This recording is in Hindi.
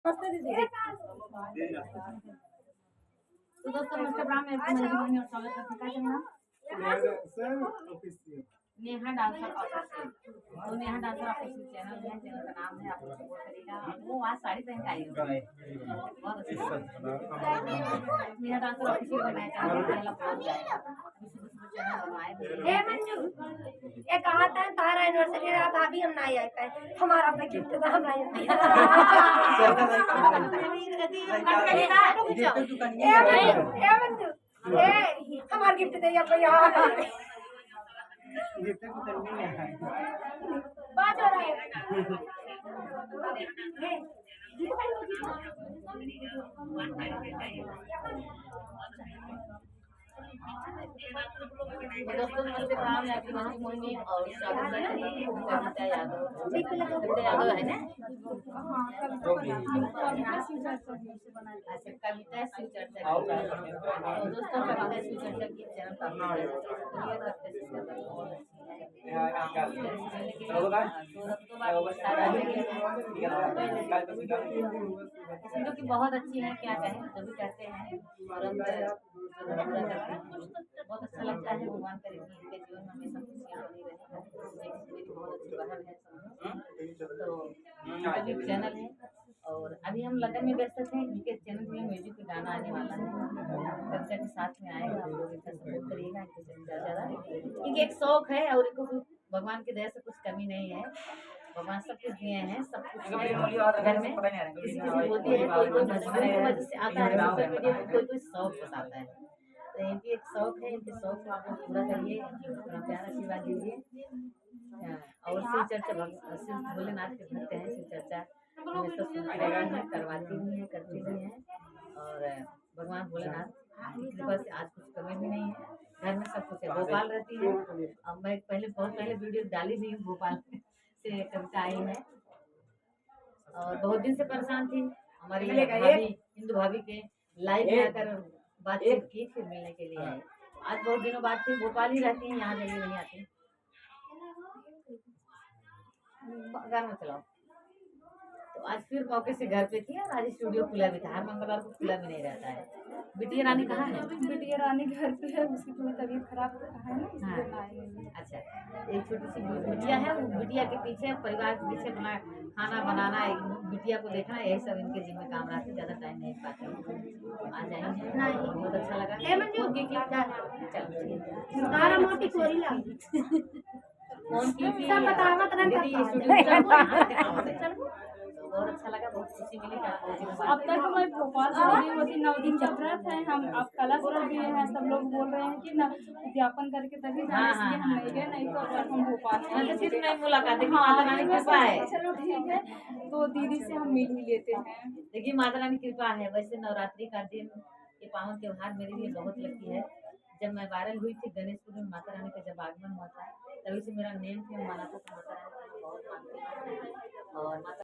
नमस्ते दीदी। तो दोस्तों नमस्ते ब्राह्मण और स्वागत करते हैं। क्या नाम? Neha dancer official. तो नेहा डांसर ऑफिशियल चैनल है, चैनल का नाम है, आप लोग सपोर्ट करिएगा। वो आज साड़ी पहन के आई हो, बहुत अच्छी। नेहा डांसर ऑफिशियल बनाया चैनल, पहला पहुंच जाएगा। चैनल बनवाए थे। ए मंजू, ये कहा था तारा एनिवर्सरी रात भाभी हम ना आए पाए, हमारा पे गिफ्ट था हम नहीं ए मंजू, ए हमारा गिफ्ट दे या कोई और बात हो रहा है। दोस्तों नमस्ते प्रणाम, मैं आपकी मधु मोहिनी और स्वागत करती हूँ कविता यादव। कविता यादव है ना? अच्छा, कविता शिव चर्चा। दोस्तों कविता शिव चर्चा की चैनल जो कि बहुत अच्छी है, क्या कहें, जो भी कहते हैं और हम पूरा करते हैं। बहुत अच्छा लगता है। भगवान करे कि इनके जीवन में हमेशा खुशियाँ बनी रहे। मेरी बहुत अच्छी बहन है, तो उनका भी चैनल है और अभी हम लगन में व्यस्त थे। इनके चैनल में म्यूजिक का गाना आने वाला है, कविता के साथ में आएगा। आप लोग इनका सपोर्ट करिएगा। ज़्यादा इनके एक शौक है और इनको भगवान की दया से कुछ कमी नहीं है। भगवान सब कुछ दिए हैं, सब कुछ घर में किसी किसी होती है, कोई कोई मजबूरी की वजह से आता है सोशल मीडिया में, कोई कोई शौक बताता है। तो इनकी एक शौक है, इनके शौक को आप लोग पूरा करिए, अपना प्यार आशीर्वाद दीजिए। और शिव चर्चा शिव भोलेनाथ के भक्त हैं। शिव चर्चा हमेशा सुनती रहती हैं, करवाती भी हैं, करती भी हैं और भगवान भोलेनाथ की कृपा से आज कुछ कमी भी नहीं है। घर में सब कुछ है। भोपाल रहती है। अब मैं बहुत पहले वीडियो डाली भी हूँ, भोपाल से कविता आई है और बहुत दिन से परेशान थी। हमारी भाभी हिंदू भाभी के लाइव में आकर बातचीत की, फिर मिलने के लिए आई। आज बहुत दिनों बाद फिर भोपाल ही रहती हैं, यहाँ जल्दी नहीं आती। घर में चलाओ। तो आज फिर मौके से घर पे थी और आज स्टूडियो खुला भी था। हर मंगलवार को खुला भी नहीं रहता है। बिटिया रानी कहाँ है? बिटिया रानी घर पे है, उसकी थोड़ी तबीयत खराब है ना, इसलिए ना आई नहीं। अच्छा, एक छोटी सी बिटिया है, वो बिटिया के पीछे, परिवार के पीछे बना खाना बनाना, बिटिया को देखना, यही सब इनके जिम्मे काम रहते। ज़्यादा टाइम नहीं पाते। आ जाएंगे, बहुत अच्छा लगा। फोन की बहुत अच्छा लगा, बहुत खुशी मिली। अब तक मैं भोपाल से लगी होती 9 दिन व्रत है। हम अब कलश रख दिए हैं। सब लोग बोल रहे हैं कि ना विज्ञापन करके तभी जाने, इसलिए हम नहीं गए, नहीं तो अब हम भोपाल में मुलाकात। देखिए माता रानी कृपा है। चलो ठीक है, तो दीदी से हम मिल ही लेते हैं। देखिए माता रानी कृपा है। वैसे नवरात्रि का दिन, ये पावन त्योहार मेरे लिए बहुत लकी है। जब मैं वायरल हुई थी गणेशपुर में, माता रानी का जब आगमन हुआ था, तभी से मेरा नेम थे माना था, माता रानी को बहुत मानती हूँ और माता